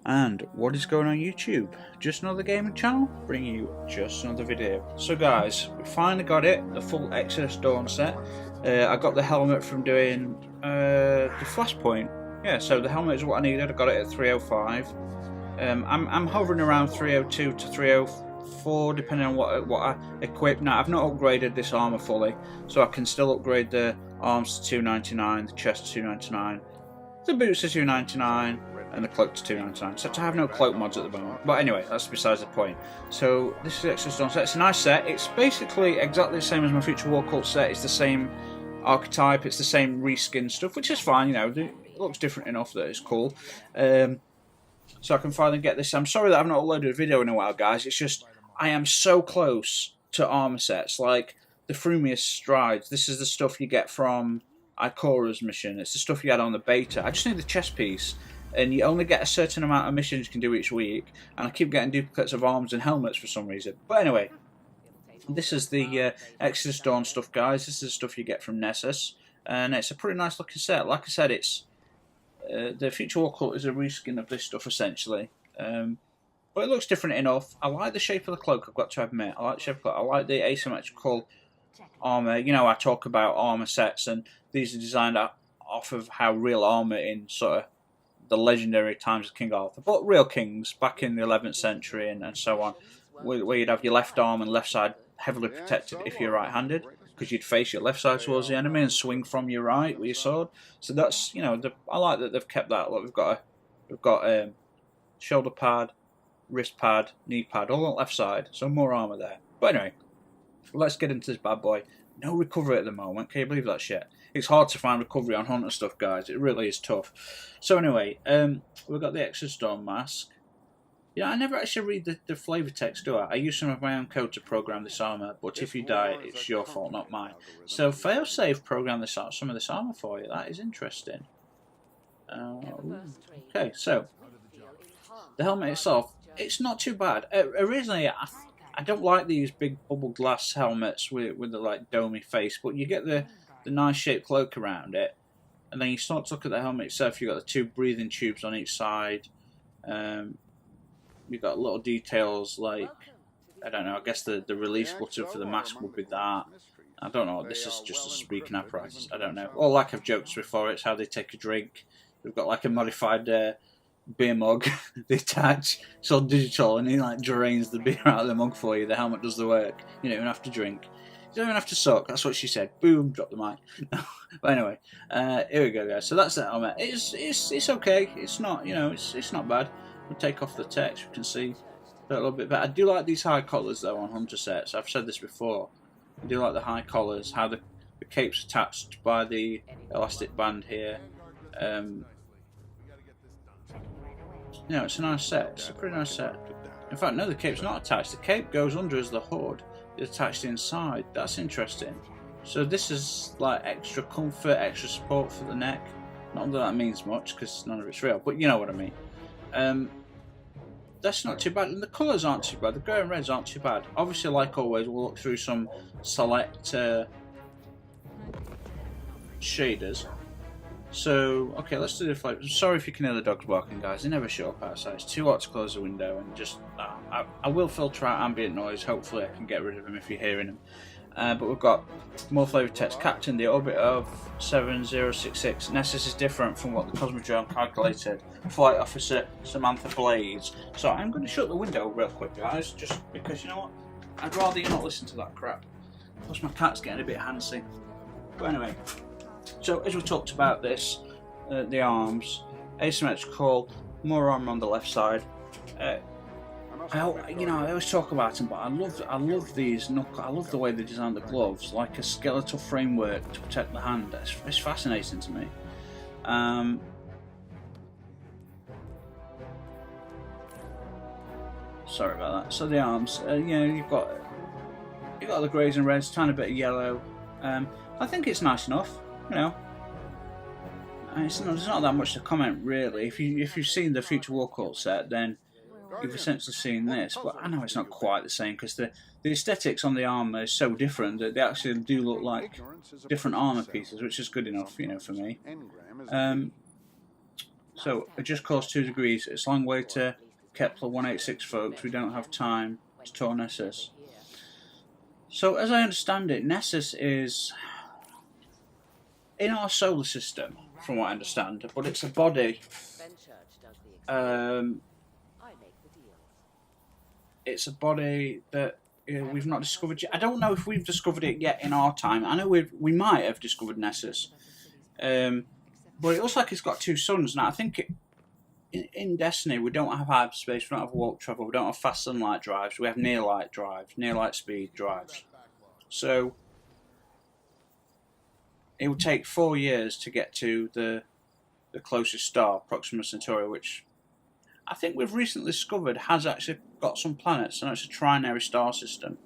And what is going on YouTube? Just another gaming channel, bringing you just another video. So guys, we finally got it, the full Exodus Dawn set. I got the helmet from doing the Flashpoint. Yeah, so the helmet is what I needed. I got it at 305. I'm hovering around 302 to 304 depending on what I equip. Now I've not upgraded this armor fully, so I can still upgrade the arms to 299, the chest to 299, the boots to 299, and the cloak to 299. Except I have no cloak mods at the moment. But anyway, that's besides the point. So this is Exodus Dawn set. It's a nice set. It's basically exactly the same as my Future War Cult set. It's the same archetype. It's the same reskin stuff, which is fine. You know, it looks different enough that it's cool. So I can finally get this. I'm sorry that I've not uploaded a video in a while, guys. It's just I am so close to armor sets like the Frumious Strides. This is the stuff you get from Ikora's mission. It's the stuff you had on the beta. I just need the chest piece, and you only get a certain amount of missions you can do each week. And I keep getting duplicates of arms and helmets for some reason. But anyway, this is the Exodus Dawn stuff, guys. This is the stuff you get from Nessus, and it's a pretty nice looking set. Like I said, it's the Future War Cult is a reskin of this stuff essentially, but it looks different enough. I like the shape of the cloak, I've got to admit. I like the shape of the cloak. I like the asymmetrical armor. You know, I talk about armor sets, and these are designed off of how real armor in sort of the legendary times of King Arthur, but real kings back in the 11th century and so on, where you'd have your left arm and left side heavily protected if you're right-handed, because you'd face your left side towards the enemy and swing from your right with your sword. So that's, you know, I like that they've kept that. Look, we've got shoulder pad, wrist pad, knee pad, all on the left side. So more armor there. But anyway, let's get into this bad boy. No recovery at the moment. Can you believe that shit? It's hard to find recovery on hunter stuff, guys. It really is tough. So anyway, we've got the Exodus Dawn mask. Yeah, I never actually read the flavor text, do I? I use some of my own code to program this armor, but if you die, it's your fault, not mine. So failsafe program some of this armor for you. That is interesting. Okay, so the helmet itself, it's not too bad. Originally, I don't like these big bubble glass helmets with the like domey face, but you get the nice shaped cloak around it, and then you start to look at the helmet itself. You've got the two breathing tubes on each side. You've got little details like, I don't know, I guess the release button for the mask would be that. I don't know, this is just a speaking apparatus, I don't know. Or like I've joked before, it's how they take a drink. We've got like a modified beer mug they attach. It's all digital, and he like drains the beer out of the mug for you. The helmet does the work. You don't even have to drink. You don't even have to suck. That's what she said. Boom, drop the mic. But anyway, here we go, guys. So that's the helmet. It's okay. It's not, you know, it's not bad. We'll take off the text. You can see a little bit better. I do like these high collars though on hunter sets. I've said this before. I do like the high collars. How the cape's attached by the elastic band here. You know, it's a nice set. It's a pretty nice set. In fact, no, the cape's not attached. The cape goes under as the hood. It's attached inside. That's interesting. So this is like extra comfort, extra support for the neck. Not that means much because none of it's real, but you know what I mean. That's not too bad, and the colours aren't too bad. The grey and reds aren't too bad. Obviously, like always, we'll look through some select shaders. So, okay, let's do the flavor. Sorry if you can hear the dogs barking, guys. They never shut up outside. It's too hot to close the window, and just I will filter out ambient noise. Hopefully, I can get rid of them if you're hearing them. But we've got more flavoured text. Captain, the orbit of 7066. Nessus is different from what the Cosmodrome calculated. Flight Officer Samantha Blades. So I'm going to shut the window real quick, guys, just because, you know what? I'd rather you not listen to that crap. Plus my cat's getting a bit handsy. But anyway, so as we talked about this, the arms, asymmetrical, more armor on the left side. I always talk about them, but I love these knuckle. I love the way they design the gloves, like a skeletal framework to protect the hand. It's fascinating to me. Sorry about that. So the arms, you know, you've got the greys and reds, tiny bit of yellow. I think it's nice enough. You know, there's not that much to comment really. If you've seen the Future War Cult set, then you've essentially seen this, but I know it's not quite the same because the aesthetics on the armour is so different that they actually do look like different armour pieces, which is good enough, you know, for me. So it just caused 2 degrees. It's a long way to Kepler 186, folks. We don't have time to tour Nessus. So as I understand it, Nessus is in our solar system, from what I understand, but it's a body. It's a body that we've not discovered yet. I don't know if we've discovered it yet in our time. I know we might have discovered Nessus, but it looks like it's got 2 suns. Now I think in Destiny we don't have hyperspace, we don't have warp travel, we don't have fast sunlight drives. We have near light drives, near light speed drives. So it would take 4 years to get to the closest star, Proxima Centauri, which I think we've recently discovered has actually got some planets. I know it's a trinary star system,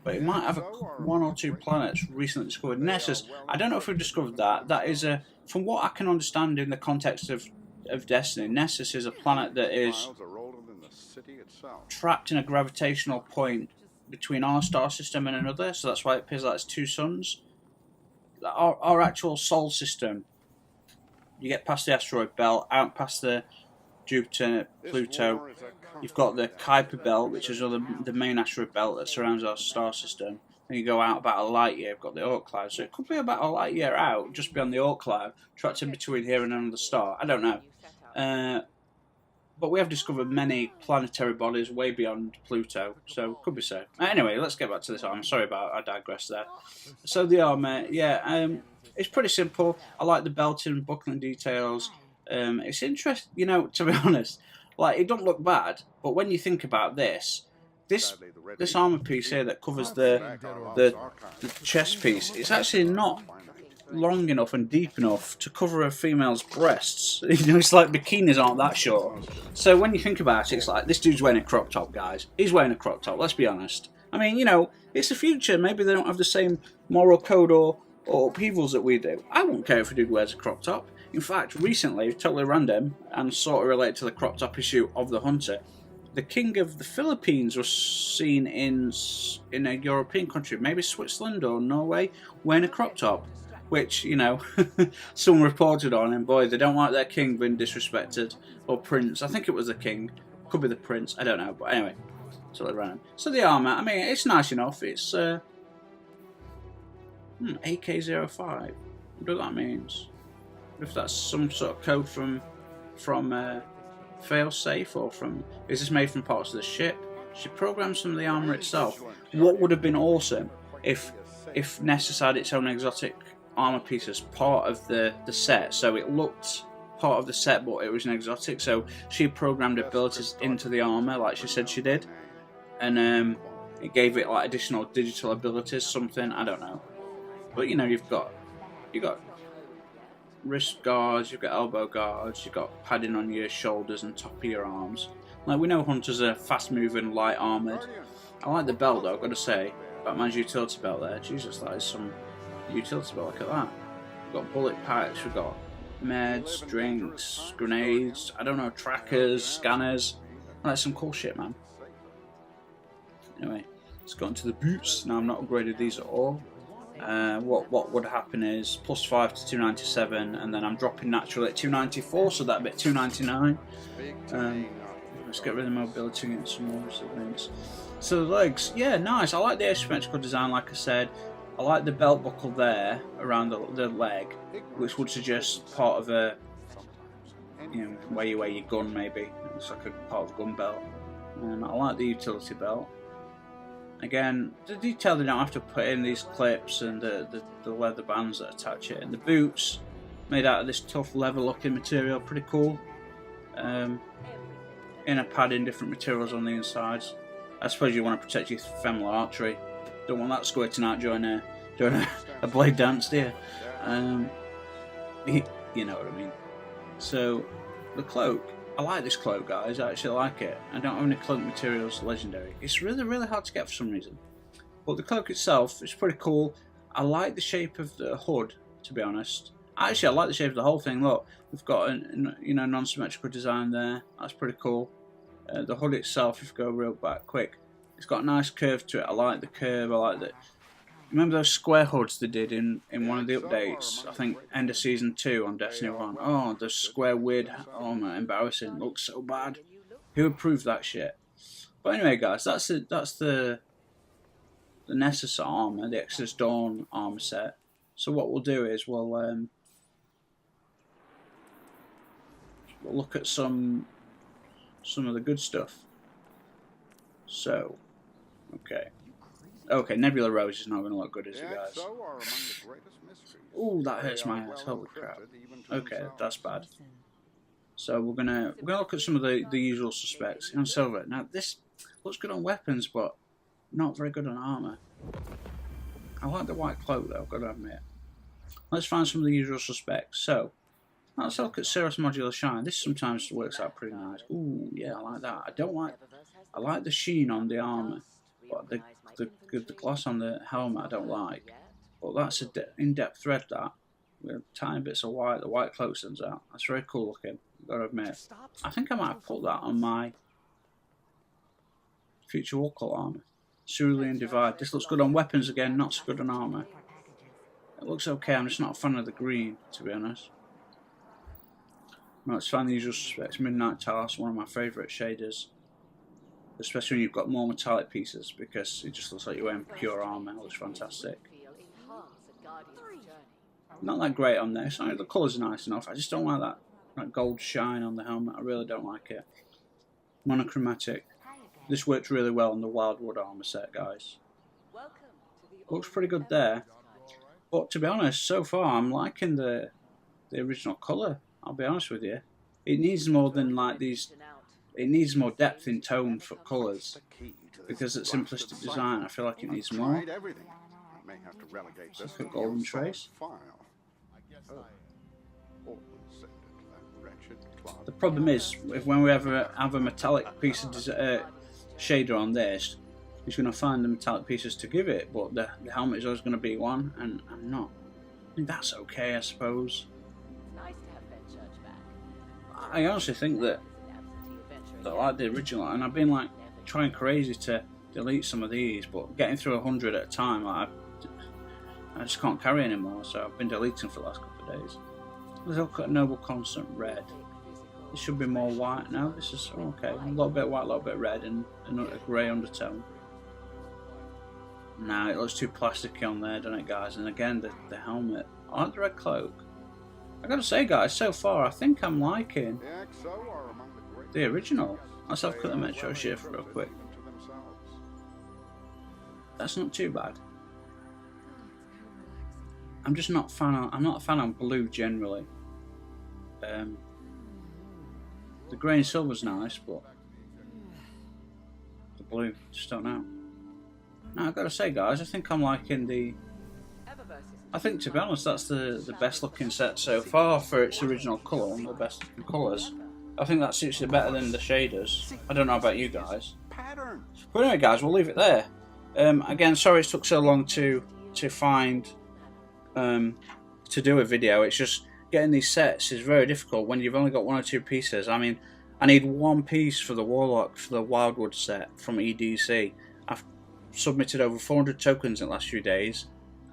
but it might have 1 or 2 planets recently discovered. Nessus, I don't know if we've discovered that. That is from what I can understand in the context of Destiny, Nessus is a planet that is trapped in a gravitational point between our star system and another, so that's why it appears like it's 2 suns. Our actual Sol system, you get past the asteroid belt, out past the Jupiter, Pluto, you've got the Kuiper belt, which is the main asteroid belt that surrounds our star system. Then you go out about a light year, you've got the Oort cloud. So it could be about a light year out, just beyond the Oort cloud, trapped in between here and another star. I don't know. But we have discovered many planetary bodies way beyond Pluto, so it could be so. Anyway, let's get back to this armor. Sorry I digressed there. So the armor, yeah, it's pretty simple. I like the belting and buckling details. It's interesting, you know, to be honest. Like, it don't look bad, but when you think about this armor piece here that covers the chest piece, it's actually not long enough and deep enough to cover a female's breasts. You know, it's like bikinis aren't that short. So when you think about it, it's like, this dude's wearing a crop top, guys. He's wearing a crop top, let's be honest. I mean, you know, it's the future. Maybe they don't have the same moral code or upheavals that we do. I wouldn't care if a dude wears a crop top. In fact, recently, totally random, and sort of related to the crop top issue of The Hunter, the king of the Philippines was seen in a European country, maybe Switzerland or Norway, wearing a crop top, which, you know, someone reported on, and boy, they don't like their king being disrespected, or prince. I think it was the king, could be the prince, I don't know, but anyway, totally random. So the armour, I mean, it's nice enough. It's AK-05. What do that means? If that's some sort of code from failsafe, or is this made from parts of the ship? She programmed some of the armour itself. What would have been awesome if Nessus had its own exotic armour piece as part of the set, so it looked part of the set but it was an exotic, so she programmed abilities into the armour like she said she did, and it gave it like additional digital abilities, something, I don't know. But you know, you've got wrist guards, you've got elbow guards, you've got padding on your shoulders and top of your arms. Like, we know Hunters are fast moving, light armoured. I like the belt though, I've got to say. Batman's utility belt there, Jesus, that is some utility belt, look at that. We've got bullet packs, we've got meds, drinks, grenades, I don't know, trackers, scanners. That's some cool shit, man. Anyway, let's go into the boots. Now, I've not upgraded these at all. What would happen is +5 to 297, and then I'm dropping naturally at 294, so that'd be 299. Let's get rid of the mobility and get some more things. So the legs, yeah, nice. I like the asymmetrical design, like I said. I like the belt buckle there around the leg, which would suggest part of a, you know, where you wear your gun, maybe. It's like a part of a gun belt. I like the utility belt. Again, the detail, they don't have to put in these clips and the leather bands that attach it. And the boots, made out of this tough leather looking material, pretty cool. Inner padding, different materials on the insides. I suppose you want to protect your femoral artery. Don't want that squirting out during a blade dance, do you? You know what I mean. So, the cloak. I like this cloak, guys. I actually like it. I don't have any cloak materials legendary. It's really, really hard to get for some reason. But the cloak itself is pretty cool. I like the shape of the hood, to be honest. Actually, I like the shape of the whole thing. Look, we've got a non-symmetrical design there. That's pretty cool. The hood itself, if you go real back quick, it's got a nice curve to it. I like the curve. I like Remember those square hoods they did in one of the updates? I think end of season 2 on Destiny 1. Oh, the square weird. Oh man, embarrassing. Looks so bad. Who approved that shit? But anyway, guys, that's the Nessus armor, the Exodus Dawn armor set. So what we'll do is we'll look at some of the good stuff. So, okay, Nebula Rose is not going to look good, is it, guys? Ooh, that hurts my ass. Holy crap. Okay, that's bad. So we're gonna look at some of the usual suspects on silver. Now this looks good on weapons, but not very good on armor. I like the white cloak though, I've got to admit. Let's find some of the usual suspects. So let's look at Cirrus Modular Shine. This sometimes works out pretty nice. Ooh, yeah, I like that. I like the sheen on the armor, but the gloss on the helmet I don't like. But that's an in-depth thread that. With tiny bits of white, the white cloak stands out. That's very cool looking, I've got to admit. I think I might have put that on my future Wookle armor. Cerulean Divide. This looks good on weapons again, not so good on armor. It looks okay, I'm just not a fan of the green, to be honest. Right, let's find the usual suspects. Midnight Talos, one of my favourite shaders. Especially when you've got more metallic pieces, because it just looks like you're wearing pure armor. It looks fantastic. Not that great on there. So the colours are nice enough. I just don't like that gold shine on the helmet. I really don't like it. Monochromatic. This works really well on the Wildwood armor set, guys. Looks pretty good there. But to be honest, so far I'm liking the original colour. I'll be honest with you. It needs more than like these. It needs more depth in tone for colours. Because it's simplistic design, I feel like it needs more. Look at Golden Trace. The problem is, when we ever have a metallic piece of shader on this, he's going to find the metallic pieces to give it, but the helmet is always going to be one, and I'm not. I mean, that's okay, I suppose. I honestly think that I like the original, and I've been like trying crazy to delete some of these, but getting through 100 at a time, like, I just can't carry anymore, so I've been deleting for the last couple of days. Let's look at Noble Constant Red. This should be more white now. This is okay. A little bit white, a little bit red, and a grey undertone. Nah, it looks too plasticky on there, doesn't it, guys? And again, the helmet. I like the red cloak. I gotta say, guys, so far I think I'm liking the original. Let's have a look at the Metro Shift real quick. That's not too bad. I'm just not I'm not a fan of blue generally. The grey and silver's nice, but the blue, just don't know. Now I've got to say, guys, I think I'm liking the. I think, to be honest, that's the best looking set so far for its original colour and the best looking colours. I think that suits it better than the shaders. I don't know about you guys. But anyway, guys, we'll leave it there. Again, sorry it took so long to find. To do a video. It's just getting these sets is very difficult when you've only got one or two pieces. I mean, I need one piece for the Warlock for the Wildwood set from EDC. I've submitted over 400 tokens in the last few days,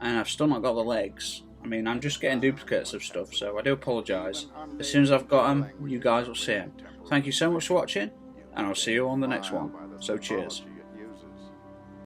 and I've still not got the legs. I mean, I'm just getting duplicates of stuff, so I do apologise. As soon as I've got them, you guys will see them. Thank you so much for watching, and I'll see you on the next one. So cheers.